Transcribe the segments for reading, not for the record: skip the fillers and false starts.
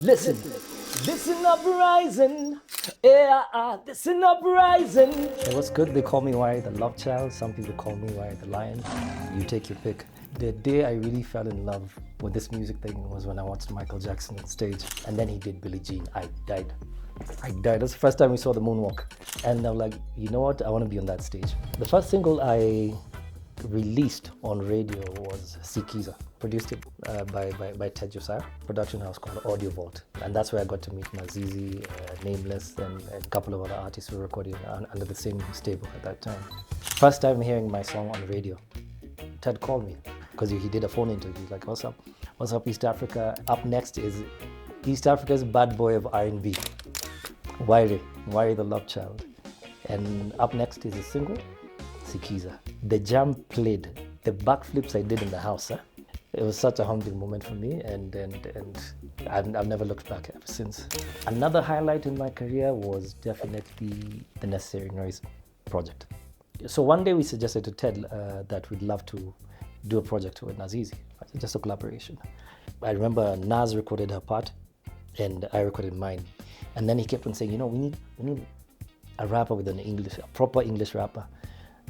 Listen, listen up, rising. Yeah, listen up, rising. Hey, what's good? They call me Wyre The Lovechild. Some people call me Wyre The Lion. You take your pick. The day I really fell in love with this music thing was when I watched Michael Jackson on stage, and then he did Billie Jean. I died. That's the first time we saw the moonwalk. And I'm like, you know what? I want to be on that stage. The first single I released on radio was Sikiza, produced it by Ted Josiah, production house called Audio Vault. And that's where I got to meet Nazizi, Nameless, and a couple of other artists who were recording under the same stable at that time. First time hearing my song on radio, Ted called me because he did a phone interview. He's like, what's up? What's up, East Africa? Up next is East Africa's bad boy of R&B, Wyre The Lovechild. And up next is a single, Sikiza. The jam played, the backflips I did in the house. It was such a humbling moment for me, and I've never looked back ever since. Another highlight in my career was definitely the Necessary Noise project. So one day we suggested to Ted that we'd love to do a project with Nazizi, just a collaboration. I remember Naz recorded her part, and I recorded mine. And then he kept on saying, you know, we need a rapper with a proper English rapper.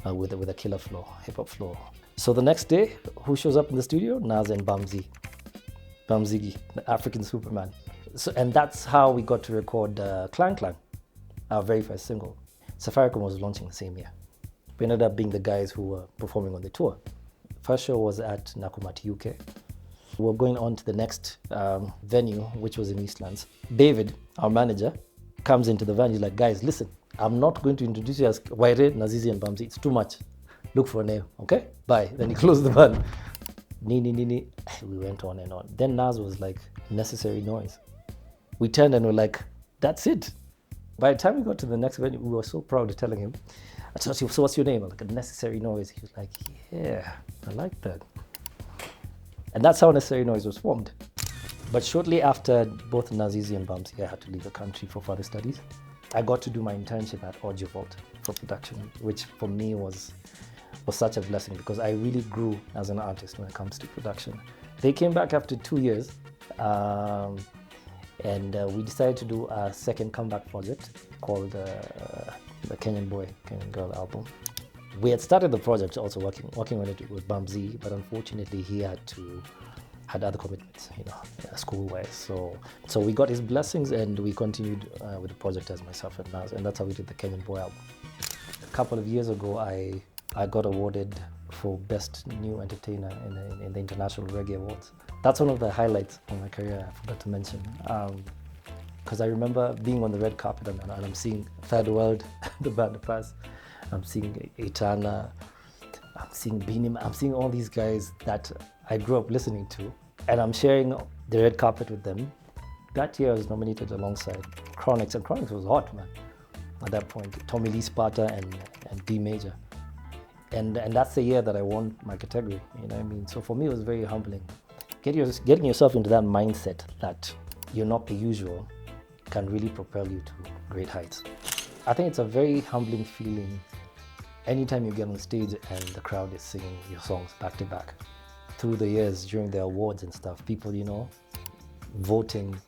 With a killer flow, hip-hop flow. So the next day, who shows up in the studio? Naz and Bamzigi, the African Superman. And that's how we got to record Clang Clang, our very first single. Safaricom was launching the same year. We ended up being the guys who were performing on the tour. First show was at Nakumati, UK. We were going on to the next venue, which was in Eastlands. David, our manager, comes into the van. He's like, guys, listen, I'm not going to introduce you as Wyre, Nazizi, and Bamzi. It's too much. Look for a name, okay? Bye. Then he closed the van. We went on and on. Then Naz was like, Necessary Noise. We turned and we're like, that's it. By the time we got to the next venue, we were so proud of telling him. I said, so what's your name? I'm like, Necessary Noise. He was like, yeah, I like that. And that's how Necessary Noise was formed. But shortly after both Nazizi and Bamzi, I had to leave the country for further studies. I got to do my internship at Audio Vault for production, which for me was such a blessing because I really grew as an artist when it comes to production. They came back after 2 years, and we decided to do a second comeback project called the Kenyan Boy, Kenyan Girl album. We had started the project also working on it with Bamzi, but unfortunately he had other commitments, school-wise. So we got his blessings and we continued with the project as myself and Naz, and that's how we did the Kenyan Boy album. A couple of years ago, I got awarded for Best New Entertainer in the International Reggae Awards. That's one of the highlights of my career I forgot to mention. Because I remember being on the red carpet and I'm seeing Third World, the band pass. I'm seeing Etana, I'm seeing Beanim, I'm seeing all these guys that I grew up listening to, and I'm sharing the red carpet with them. That year I was nominated alongside Chronix, and Chronix was hot, man, at that point. Tommy Lee Sparta and D Major. And that's the year that I won my category, you know what I mean? So for me, it was very humbling. Getting yourself into that mindset that you're not the usual can really propel you to great heights. I think it's a very humbling feeling anytime you get on stage and the crowd is singing your songs back to back. Through the years, during the awards and stuff, people, voting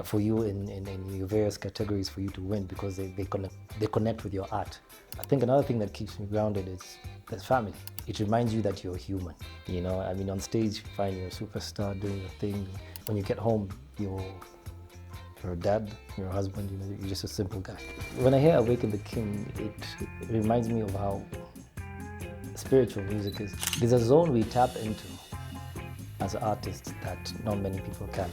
for you in your various categories for you to win because they connect with your art. I think another thing that keeps me grounded is family. It reminds you that you're human. On stage, you find you're a superstar doing your thing. When you get home, you're a dad, you're a husband, you're just a simple guy. When I hear Awaken the King, it reminds me of how spiritual music is. There's a zone we tap into as artists that not many people can.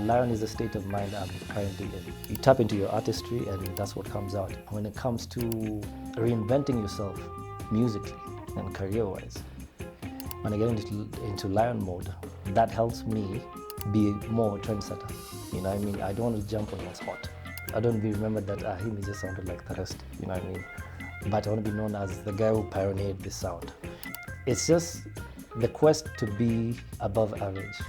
Lion is a state of mind I'm currently in. You tap into your artistry and that's what comes out. When it comes to reinventing yourself musically and career-wise, when I get into Lion mode, that helps me be more a trendsetter. I don't want to jump on what's hot. I don't be remembered that he just sounded like the rest, But I want to be known as the guy who pioneered this sound. It's just the quest to be above average.